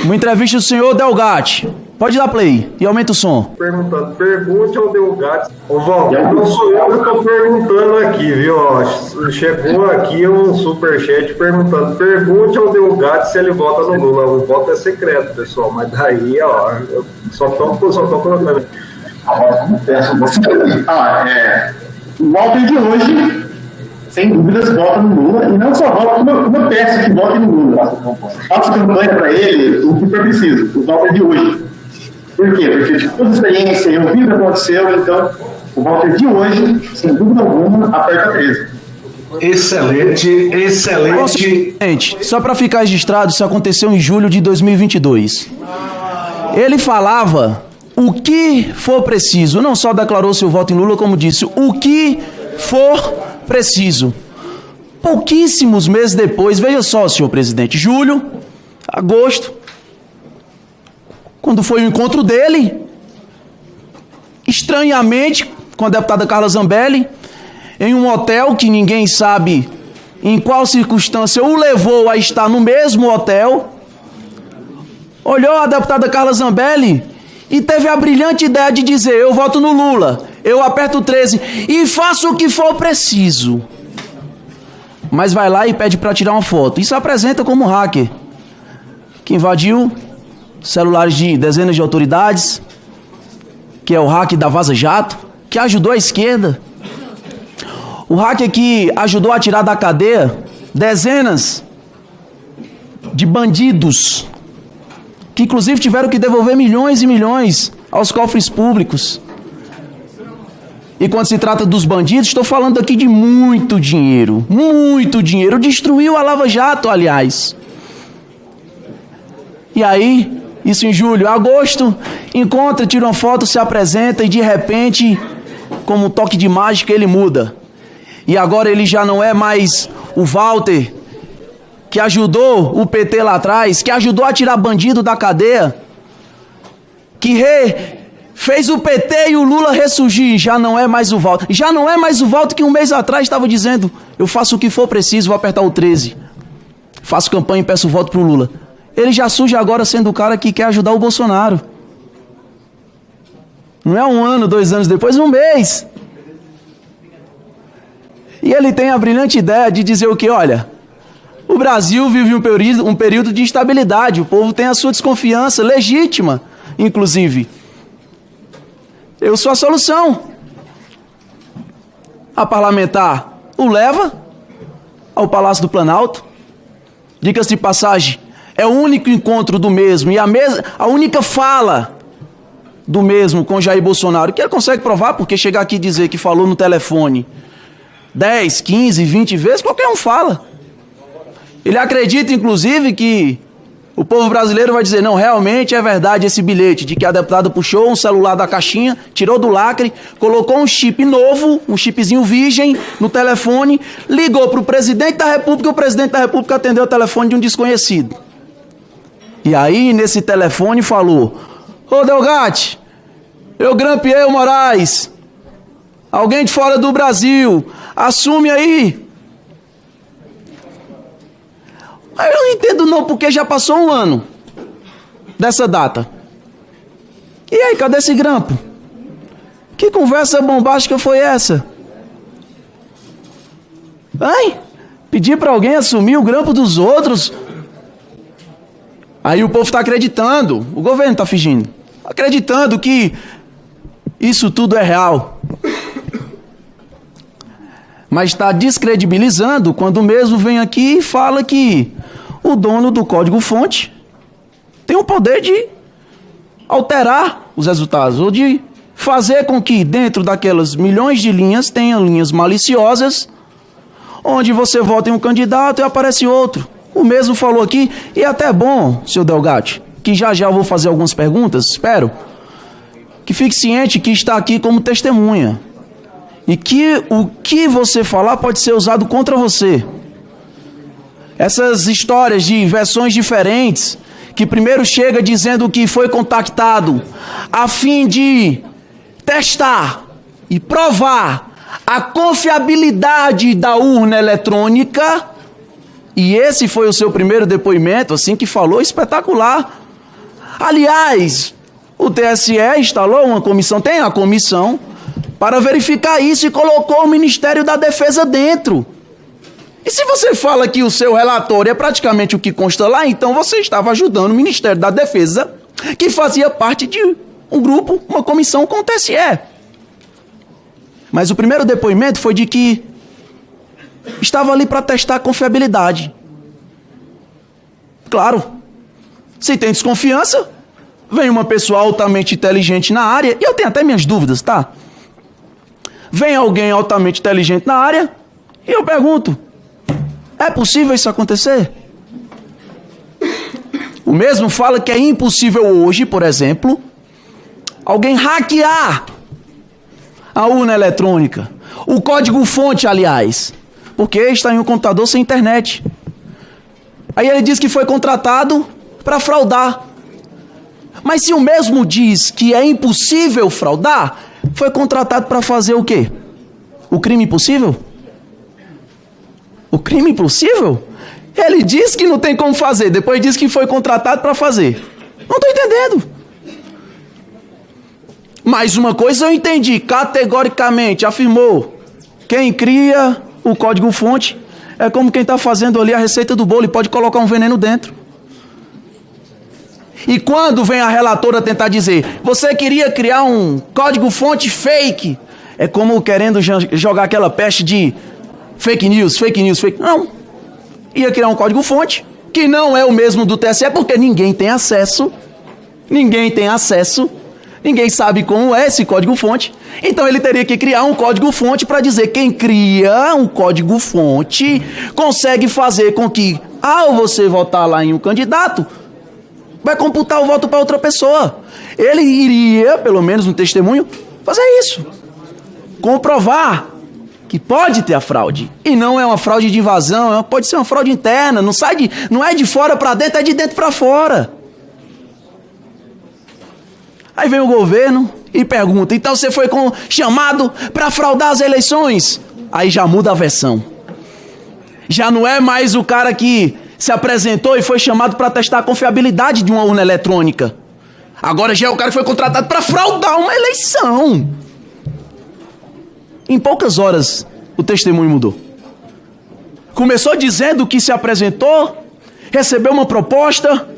Uma entrevista do senhor Delgatti. Pode dar play e aumenta o som. Pergunte ao Delgatti. Ô, Walter, não sou eu que estou perguntando aqui, viu? Chegou aqui um superchat perguntando. Pergunte ao Delgatti se ele vota no Lula. O voto é secreto, pessoal, mas daí, ó, eu só tô colocando. O Walter de hoje, sem dúvidas, vota no Lula, e não só vota, como eu peço que vote no Lula. Faço campanha para ele, o que for preciso, o Walter de hoje. Por quê? Porque eu tive toda a experiência, eu vi o que aconteceu, então o Walter de hoje, sem dúvida alguma, aperta 13. Excelente. Gente, só para ficar registrado, isso aconteceu em julho de 2022. Ele falava o que for preciso, não só declarou seu voto em Lula, como disse, o que for preciso. Pouquíssimos meses depois, veja só, senhor presidente, julho, agosto, quando foi o encontro dele, estranhamente, com a deputada Carla Zambelli, em um hotel que ninguém sabe em qual circunstância o levou a estar no mesmo hotel, olhou a deputada Carla Zambelli e teve a brilhante ideia de dizer: eu voto no Lula, eu aperto 13 e faço o que for preciso. Mas vai lá e pede para tirar uma foto. Isso apresenta como hacker que invadiu celulares de dezenas de autoridades, que é o hack da Vaza Jato, que ajudou a esquerda. O hacker que ajudou a tirar da cadeia dezenas de bandidos, que inclusive tiveram que devolver milhões e milhões aos cofres públicos. E quando se trata dos bandidos, estou falando aqui de muito dinheiro. Muito dinheiro. Destruiu a Lava Jato, aliás. E aí, isso em julho, agosto, encontra, tira uma foto, se apresenta e de repente, como um toque de mágica, ele muda. E agora ele já não é mais o Walter, que ajudou o PT lá atrás, que ajudou a tirar bandido da cadeia, que fez o PT e o Lula ressurgir. Já não é mais o Walter. Já não é mais o Walter que um mês atrás estava dizendo: eu faço o que for preciso, vou apertar o 13. Faço campanha e peço voto pro Lula. Ele já surge agora sendo o cara que quer ajudar o Bolsonaro. Não é um ano, 2 anos depois, um mês. E ele tem a brilhante ideia de dizer o que? Olha, o Brasil vive um período de instabilidade. O povo tem a sua desconfiança, legítima, inclusive. Eu sou a solução. A parlamentar o leva ao Palácio do Planalto. Diga-se de passagem, é o único encontro do mesmo e a única fala do mesmo com Jair Bolsonaro, que ele consegue provar, porque chegar aqui e dizer que falou no telefone 10, 15, 20 vezes, qualquer um fala. Ele acredita, inclusive, que o povo brasileiro vai dizer: não, realmente é verdade esse bilhete, de que a deputada puxou um celular da caixinha, tirou do lacre, colocou um chip novo, um chipzinho virgem no telefone, ligou para o presidente da República e o presidente da República atendeu o telefone de um desconhecido. E aí, nesse telefone, falou: ô Delgatti, eu grampeei o Moraes, alguém de fora do Brasil, assume aí. Mas eu não entendo não, porque já passou 1 ano dessa data. E aí, cadê esse grampo? Que conversa bombástica foi essa? Hein? Pedir para alguém assumir o grampo dos outros? Aí o povo está acreditando, o governo está fingindo, acreditando que isso tudo é real. Mas está descredibilizando quando mesmo vem aqui e fala que o dono do código-fonte tem o poder de alterar os resultados, ou de fazer com que dentro daquelas milhões de linhas tenha linhas maliciosas, onde você vota em um candidato e aparece outro. O mesmo falou aqui, e é até bom, senhor Delgatti, que já eu vou fazer algumas perguntas, espero, que fique ciente que está aqui como testemunha. E que o que você falar pode ser usado contra você. Essas histórias de versões diferentes, que primeiro chega dizendo que foi contactado a fim de testar e provar a confiabilidade da urna eletrônica, e esse foi o seu primeiro depoimento, assim que falou, espetacular. Aliás, o TSE instalou uma comissão, tem a comissão, para verificar isso e colocou o Ministério da Defesa dentro. E se você fala que o seu relatório é praticamente o que consta lá, então você estava ajudando o Ministério da Defesa, que fazia parte de um grupo, uma comissão com o TSE. Mas o primeiro depoimento foi de que estava ali para testar a confiabilidade. Claro, se tem desconfiança, vem uma pessoa altamente inteligente na área, e eu tenho até minhas dúvidas, tá? Vem alguém altamente inteligente na área, e eu pergunto, é possível isso acontecer? O mesmo fala que é impossível hoje, por exemplo, alguém hackear a urna eletrônica, o código-fonte, aliás, porque está em um computador sem internet. Aí ele diz que foi contratado para fraudar. Mas se o mesmo diz que é impossível fraudar, foi contratado para fazer o quê? O crime impossível? O crime impossível? Ele diz que não tem como fazer, depois diz que foi contratado para fazer. Não estou entendendo. Mas uma coisa eu entendi, categoricamente, afirmou, quem cria o código-fonte é como quem está fazendo ali a receita do bolo e pode colocar um veneno dentro. E quando vem a relatora tentar dizer, você queria criar um código-fonte fake, é como querendo jogar aquela peste de fake news. Não. Ia criar um código-fonte, que não é o mesmo do TSE, porque ninguém tem acesso, ninguém sabe como é esse código-fonte. Então ele teria que criar um código-fonte para dizer quem cria um código-fonte consegue fazer com que, ao você votar lá em um candidato, vai computar o voto para outra pessoa. Ele iria, pelo menos no testemunho, fazer isso. Comprovar que pode ter a fraude. E não é uma fraude de invasão, pode ser uma fraude interna. Não é de fora para dentro, é de dentro para fora. Aí vem o governo e pergunta, então você foi chamado para fraudar as eleições? Aí já muda a versão. Já não é mais o cara que se apresentou e foi chamado para testar a confiabilidade de uma urna eletrônica. Agora já é o cara que foi contratado para fraudar uma eleição. Em poucas horas, o testemunho mudou. Começou dizendo que se apresentou, recebeu uma proposta,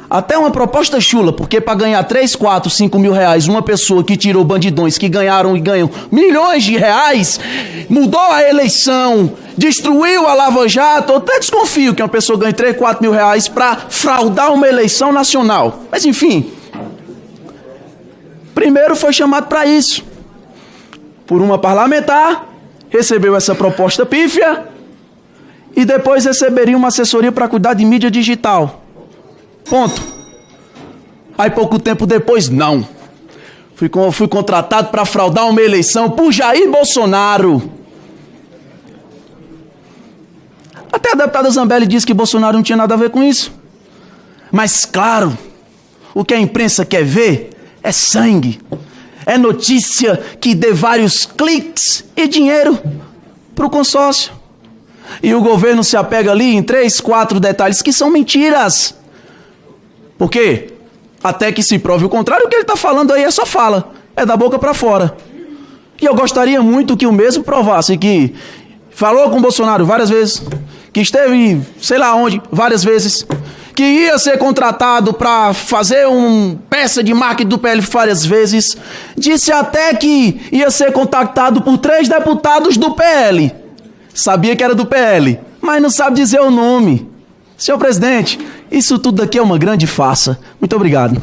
até uma proposta chula, porque para ganhar 3, 4, 5 mil reais, uma pessoa que tirou bandidões que ganharam e ganham milhões de reais, mudou a eleição, destruiu a Lava Jato. Eu até desconfio que uma pessoa ganhe 3, 4 mil reais para fraudar uma eleição nacional. Mas enfim, primeiro foi chamado para isso por uma parlamentar, recebeu essa proposta pífia e depois receberia uma assessoria para cuidar de mídia digital. Ponto. Aí pouco tempo depois, não. Fui contratado para fraudar uma eleição por Jair Bolsonaro. Até a deputada Zambelli disse que Bolsonaro não tinha nada a ver com isso. Mas claro, o que a imprensa quer ver é sangue. É notícia que dê vários cliques e dinheiro para o consórcio. E o governo se apega ali em 3, 4 detalhes que são mentiras. Por quê? Até que se prove o contrário, o que ele está falando aí é só fala. É da boca para fora. E eu gostaria muito que o mesmo provasse que falou com o Bolsonaro várias vezes, que esteve sei lá onde várias vezes, que ia ser contratado para fazer uma peça de marketing do PL várias vezes, disse até que ia ser contactado por 3 deputados do PL. Sabia que era do PL, mas não sabe dizer o nome. Senhor presidente, isso tudo aqui é uma grande farsa. Muito obrigado.